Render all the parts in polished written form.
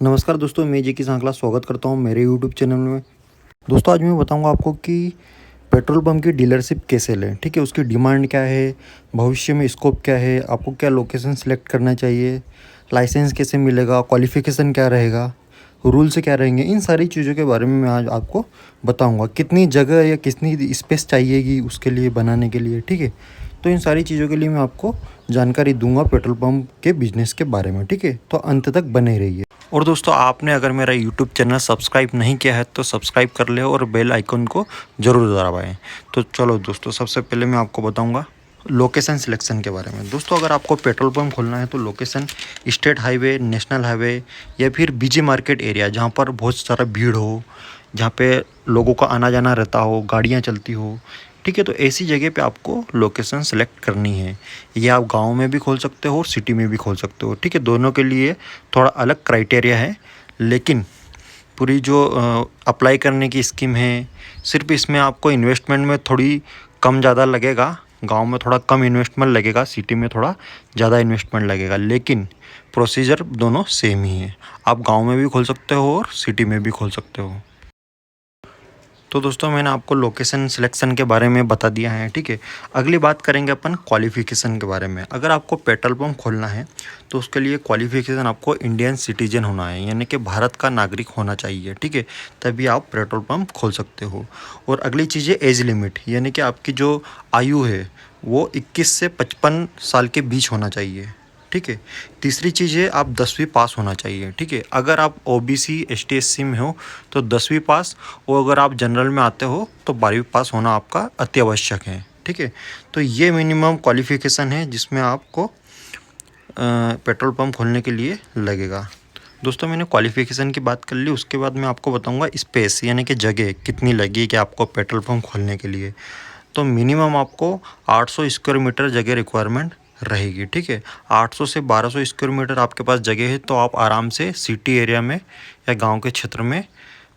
नमस्कार दोस्तों, मैं जेकी सांकला स्वागत करता हूं मेरे यूट्यूब चैनल में। दोस्तों आज मैं बताऊंगा आपको कि पेट्रोल पंप की डीलरशिप कैसे लें। ठीक है, उसकी डिमांड क्या है, भविष्य में स्कोप क्या है, आपको क्या लोकेशन सेलेक्ट करना चाहिए, लाइसेंस कैसे मिलेगा, क्वालिफिकेशन क्या रहेगा, रूल्स क्या रहेंगे, इन सारी चीज़ों के बारे में मैं आज आपको बताऊँगा। कितनी जगह या कितनी स्पेस चाहिएगी उसके लिए बनाने के लिए। ठीक है, तो इन सारी चीज़ों के लिए मैं आपको जानकारी दूंगा पेट्रोल पंप के बिजनेस के बारे में। ठीक है, तो अंत तक बने रहिए। और दोस्तों, आपने अगर मेरा यूट्यूब चैनल सब्सक्राइब नहीं किया है तो सब्सक्राइब कर ले और बेल आइकन को ज़रूर दबाएं। तो चलो दोस्तों, सबसे पहले मैं आपको बताऊंगा लोकेशन सिलेक्शन के बारे में। दोस्तों, अगर आपको पेट्रोल पंप खोलना है तो location state highway, national highway या फिर बिजी मार्केट एरिया, जहाँ पर बहुत सारा भीड़ हो, जहाँ पे लोगों का आना जाना रहता हो, गाड़ियाँ चलती हो। ठीक है, तो ऐसी जगह पे आपको लोकेशन सेलेक्ट करनी है। ये आप गांव में भी खोल सकते हो और सिटी में भी खोल सकते हो। ठीक है, दोनों के लिए थोड़ा अलग क्राइटेरिया है, लेकिन पूरी जो अप्लाई करने की स्कीम है, सिर्फ इसमें आपको इन्वेस्टमेंट में थोड़ी कम ज़्यादा लगेगा। गांव में थोड़ा कम इन्वेस्टमेंट लगेगा, सिटी में थोड़ा ज़्यादा इन्वेस्टमेंट लगेगा, लेकिन प्रोसीजर दोनों सेम ही है। आप गांव में भी खोल सकते हो और सिटी में भी खोल सकते हो। तो दोस्तों, मैंने आपको लोकेशन सिलेक्शन के बारे में बता दिया है। ठीक है, अगली बात करेंगे अपन क्वालिफ़िकेशन के बारे में। अगर आपको पेट्रोल पंप खोलना है तो उसके लिए क्वालिफ़िकेशन आपको इंडियन सिटीजन होना है, यानी कि भारत का नागरिक होना चाहिए। ठीक है, तभी आप पेट्रोल पंप खोल सकते हो। और अगली चीज़ है एज लिमिट, यानी कि आपकी जो आयु है वो 21 से 55 साल के बीच होना चाहिए। ठीक है, तीसरी चीज़ है आप 10वीं पास होना चाहिए। ठीक है, अगर आप ओबीसी एसटी एससी में हो तो 10वीं पास, और अगर आप जनरल में आते हो तो 12वीं पास होना आपका अति आवश्यक है। ठीक है, तो ये मिनिमम क्वालिफ़िकेशन है जिसमें आपको पेट्रोल पंप खोलने के लिए लगेगा। दोस्तों, मैंने क्वालिफ़िकेशन की बात कर ली, उसके बाद मैं आपको बताऊंगा स्पेस, यानी कि जगह कितनी लगेगी आपको पेट्रोल पंप खोलने के लिए। तो मिनिमम आपको 800 स्क्वायर मीटर जगह रिक्वायरमेंट रहेगी। ठीक है, 800 से 1200 स्क्वायर मीटर आपके पास जगह है तो आप आराम से सिटी एरिया में या गांव के क्षेत्र में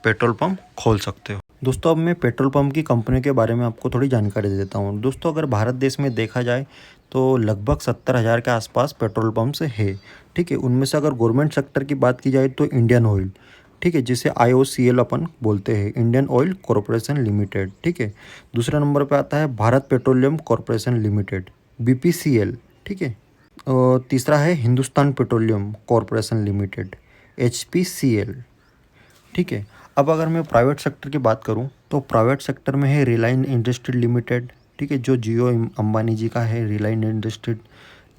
पेट्रोल पंप खोल सकते हो। दोस्तों, अब मैं पेट्रोल पंप की कंपनी के बारे में आपको थोड़ी जानकारी दे देता हूँ। दोस्तों, अगर भारत देश में देखा जाए तो लगभग 70,000 के आसपास पेट्रोल पंप्स है। ठीक है, उनमें से अगर गवर्नमेंट सेक्टर की बात की जाए तो इंडियन ऑयल, ठीक है, जिसे IOCL अपन बोलते हैं, इंडियन ऑयल कॉरपोरेशन लिमिटेड। ठीक है, दूसरा नंबर पे आता है Bharat petroleum corporation limited, BPCL। ठीक है, और तीसरा है Hindustan petroleum corporation limited, HPCL। ठीक है, अब अगर मैं प्राइवेट सेक्टर की बात करूं तो प्राइवेट सेक्टर में है रिलायंस इंडस्ट्री लिमिटेड। ठीक है, जो जियो अंबानी जी का है, रिलायंस इंडस्ट्री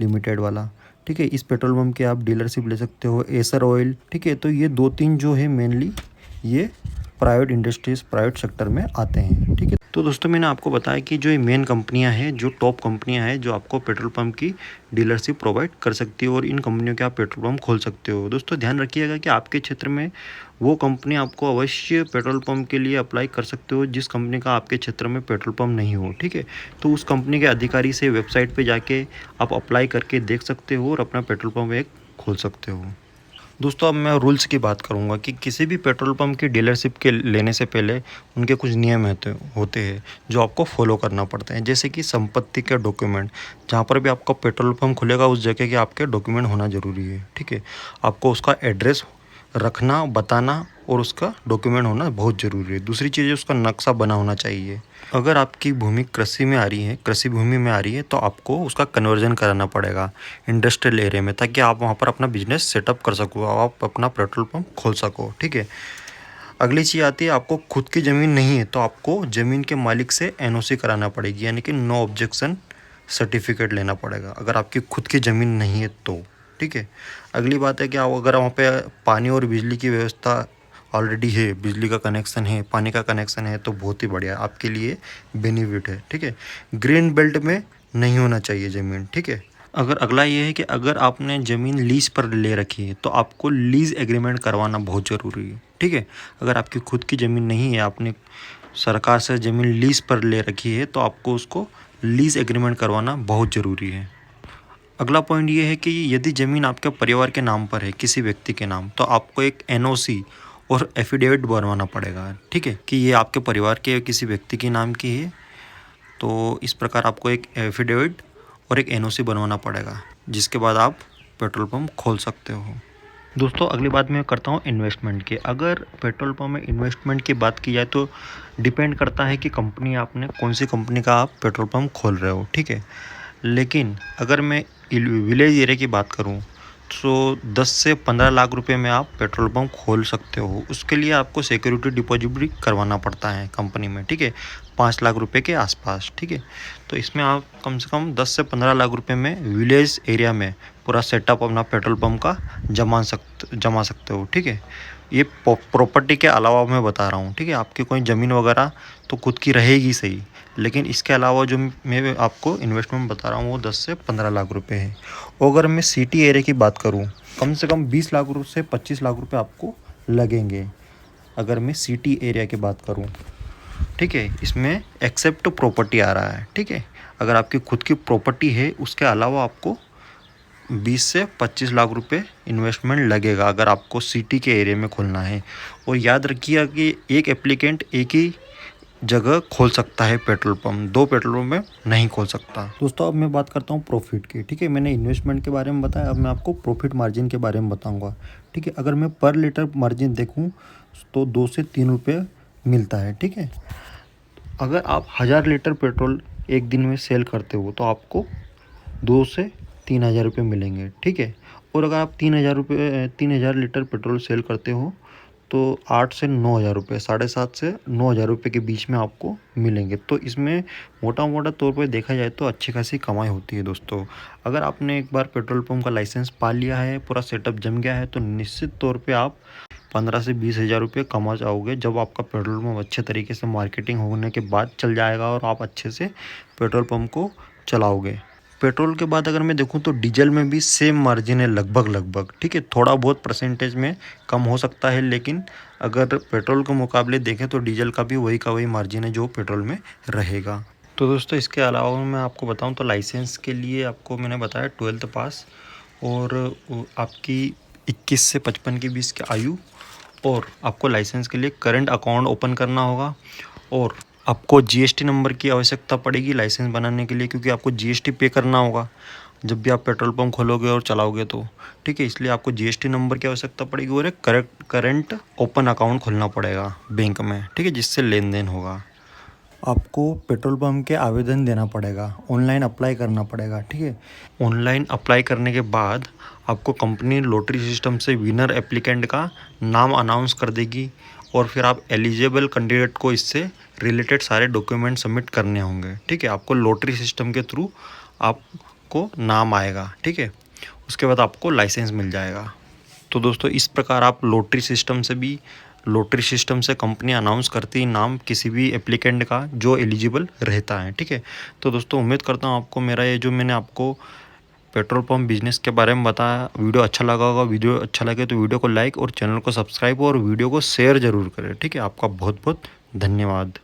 लिमिटेड वाला। ठीक है, इस पेट्रोल पंप के आप डीलरशिप ले सकते हो। Acer oil. ठीक है, तो ये दो तीन जो है मेनली ये प्राइवेट इंडस्ट्रीज़ प्राइवेट सेक्टर में आते हैं। ठीक है, तो दोस्तों, मैंने आपको बताया कि जो ये मेन कंपनियां हैं, जो टॉप कंपनियां हैं जो आपको पेट्रोल पंप की डीलरशिप प्रोवाइड कर सकती है और इन कंपनियों के आप पेट्रोल पंप खोल सकते हो। दोस्तों, ध्यान रखिएगा कि आपके क्षेत्र में वो कंपनी आपको अवश्य पेट्रोल पंप के लिए अप्लाई कर सकते हो जिस कंपनी का आपके क्षेत्र में पेट्रोल पंप नहीं हो। ठीक है, तो उस कंपनी के अधिकारी से वेबसाइट पे जाके आप अप्लाई करके देख सकते हो और अपना पेट्रोल पंप एक खोल सकते हो। दोस्तों, अब मैं रूल्स की बात करूंगा कि किसी भी पेट्रोल पंप की डीलरशिप के लेने से पहले उनके कुछ नियम होते हैं जो आपको फॉलो करना पड़ते हैं। जैसे कि संपत्ति के डॉक्यूमेंट, जहाँ पर भी आपका पेट्रोल पंप खुलेगा उस जगह के आपके डॉक्यूमेंट होना ज़रूरी है। ठीक है, आपको उसका एड्रेस रखना, बताना और उसका डॉक्यूमेंट होना बहुत ज़रूरी है। दूसरी चीज़ है उसका नक्शा बना होना चाहिए। अगर आपकी भूमि कृषि में आ रही है, कृषि भूमि में आ रही है, तो आपको उसका कन्वर्जन कराना पड़ेगा इंडस्ट्रियल एरिया में, ताकि आप वहाँ पर अपना बिजनेस सेटअप कर सको, आप अपना पेट्रोल पंप खोल सको। ठीक है, अगली चीज़ आती है आपको खुद की ज़मीन नहीं है तो आपको ज़मीन के मालिक से NOC कराना पड़ेगी, यानी कि नो ऑब्जेक्शन सर्टिफिकेट लेना पड़ेगा अगर आपकी खुद की ज़मीन नहीं है तो। ठीक है, अगली बात है कि आप अगर वहाँ पे पानी और बिजली की व्यवस्था ऑलरेडी है, बिजली का कनेक्शन है, पानी का कनेक्शन है, तो बहुत ही बढ़िया, आपके लिए बेनिफिट है। ठीक है, ग्रीन बेल्ट में नहीं होना चाहिए ज़मीन। ठीक है, अगर अगला ये है कि अगर आपने ज़मीन लीज पर ले रखी है तो आपको लीज़ एग्रीमेंट करवाना बहुत ज़रूरी है। ठीक है, अगर आपकी खुद की ज़मीन नहीं है, आपने सरकार से ज़मीन लीज़ पर ले रखी है, तो आपको उसको लीज़ एग्रीमेंट करवाना बहुत ज़रूरी है। अगला पॉइंट ये है कि यदि ज़मीन आपके परिवार के नाम पर है, किसी व्यक्ति के नाम, तो आपको एक NOC और एफिडेविट बनवाना पड़ेगा। ठीक है, कि ये आपके परिवार के किसी व्यक्ति के नाम की है, तो इस प्रकार आपको एक एफिडेविट और एक NOC बनवाना पड़ेगा, जिसके बाद आप पेट्रोल पंप खोल सकते हो। दोस्तों अगली बात मैं करता हूँ इन्वेस्टमेंट की। अगर पेट्रोल पंप में इन्वेस्टमेंट की बात की जाए तो डिपेंड करता है कि कंपनी आपने कौन सी कंपनी का आप पेट्रोल पंप खोल रहे हो, ठीक है। लेकिन अगर मैं विलेज एरिया की बात करूँ तो 10 से 15 लाख रुपए में आप पेट्रोल पंप खोल सकते हो। उसके लिए आपको सिक्योरिटी डिपॉजिट भी करवाना पड़ता है कंपनी में, ठीक है, 5 लाख रुपए के आसपास, ठीक है। तो इसमें आप कम से कम 10 से 15 लाख रुपए में विलेज एरिया में पूरा सेटअप अपना पेट्रोल पंप का जमा सकते हो, ठीक है। ये प्रॉपर्टी के अलावा मैं बता रहा हूँ, ठीक है। आपकी कोई ज़मीन वगैरह तो खुद की रहेगी सही, लेकिन इसके अलावा जो मैं आपको इन्वेस्टमेंट बता रहा हूँ वो 10 से 15 लाख रुपए है। और अगर मैं सिटी एरिया की बात करूँ, कम से कम 20 लाख से 25 लाख रुपए आपको लगेंगे, अगर मैं सिटी एरिया की बात करूँ, ठीक है। इसमें एक्सेप्ट प्रॉपर्टी आ रहा है, ठीक है। अगर आपकी खुद की प्रॉपर्टी है उसके अलावा आपको 20 से 25 लाख रुपए इन्वेस्टमेंट लगेगा अगर आपको सिटी के एरिया में खोलना है। और याद रखिएगा कि एक एप्लीकेंट एक ही जगह खोल सकता है पेट्रोल पंप, 2 पेट्रोल पंप में नहीं खोल सकता। दोस्तों अब मैं बात करता हूँ प्रॉफिट की, ठीक है। मैंने इन्वेस्टमेंट के बारे में बताया, अब मैं आपको प्रॉफिट मार्जिन के बारे में बताऊँगा, ठीक है। अगर मैं पर लीटर मार्जिन देखूँ तो 2 से 3 रुपये मिलता है, ठीक है। अगर आप 1000 लीटर पेट्रोल एक दिन में सेल करते हो तो आपको 2 से 3000 रुपये मिलेंगे, ठीक है। और अगर आप 3000 लीटर पेट्रोल सेल करते हो तो 8 से 9000 रुपये, 7.5 से 9000 रुपये के बीच में आपको मिलेंगे। तो इसमें मोटा तौर पर देखा जाए तो अच्छी खासी कमाई होती है दोस्तों। अगर आपने एक बार पेट्रोल पंप का लाइसेंस पा लिया है, पूरा सेटअप जम गया है, तो निश्चित तौर पे आप 15 से 20 हज़ार रुपये कमा जाओगे जब आपका पेट्रोल पंप अच्छे तरीके से मार्केटिंग होने के बाद चल जाएगा और आप अच्छे से पेट्रोल पंप को चलाओगे। पेट्रोल के बाद अगर मैं देखूं तो डीजल में भी सेम मार्जिन है लगभग, ठीक है। थोड़ा बहुत परसेंटेज में कम हो सकता है, लेकिन अगर पेट्रोल के मुकाबले देखें तो डीजल का भी वही का वही मार्जिन है जो पेट्रोल में रहेगा। तो दोस्तों इसके अलावा मैं आपको बताऊं तो लाइसेंस के लिए आपको मैंने बताया 12th पास और आपकी 21 से 55 के बीच की आयु, और आपको लाइसेंस के लिए करंट अकाउंट ओपन करना होगा, और आपको जीएसटी नंबर की आवश्यकता पड़ेगी लाइसेंस बनाने के लिए, क्योंकि आपको जीएसटी पे करना होगा जब भी आप पेट्रोल पंप खोलोगे और चलाओगे तो, ठीक है। इसलिए आपको जीएसटी नंबर की आवश्यकता पड़ेगी और एक करंट ओपन अकाउंट खोलना पड़ेगा बैंक में, ठीक है, जिससे लेन देन होगा। आपको पेट्रोल पंप के आवेदन देना पड़ेगा, ऑनलाइन अप्लाई करना पड़ेगा, ठीक है। ऑनलाइन अप्लाई करने के बाद आपको कंपनी लॉटरी सिस्टम से विनर एप्लीकेंट का नाम अनाउंस कर देगी, और फिर आप एलिजिबल कैंडिडेट को इससे रिलेटेड सारे डॉक्यूमेंट सबमिट करने होंगे, ठीक है। आपको लॉटरी सिस्टम के थ्रू आपको नाम आएगा, ठीक है। उसके बाद आपको लाइसेंस मिल जाएगा। तो दोस्तों इस प्रकार आप लॉटरी सिस्टम से कंपनी अनाउंस करती है नाम किसी भी एप्लीकेंट का जो एलिजिबल रहता है, ठीक है। तो दोस्तों उम्मीद करता हूँ आपको मेरा ये जो मैंने आपको पेट्रोल पंप बिजनेस के बारे में बताया वीडियो अच्छा लगा होगा। वीडियो अच्छा लगे तो वीडियो को लाइक और चैनल को सब्सक्राइब और वीडियो को शेयर ज़रूर करें, ठीक है। आपका बहुत बहुत धन्यवाद।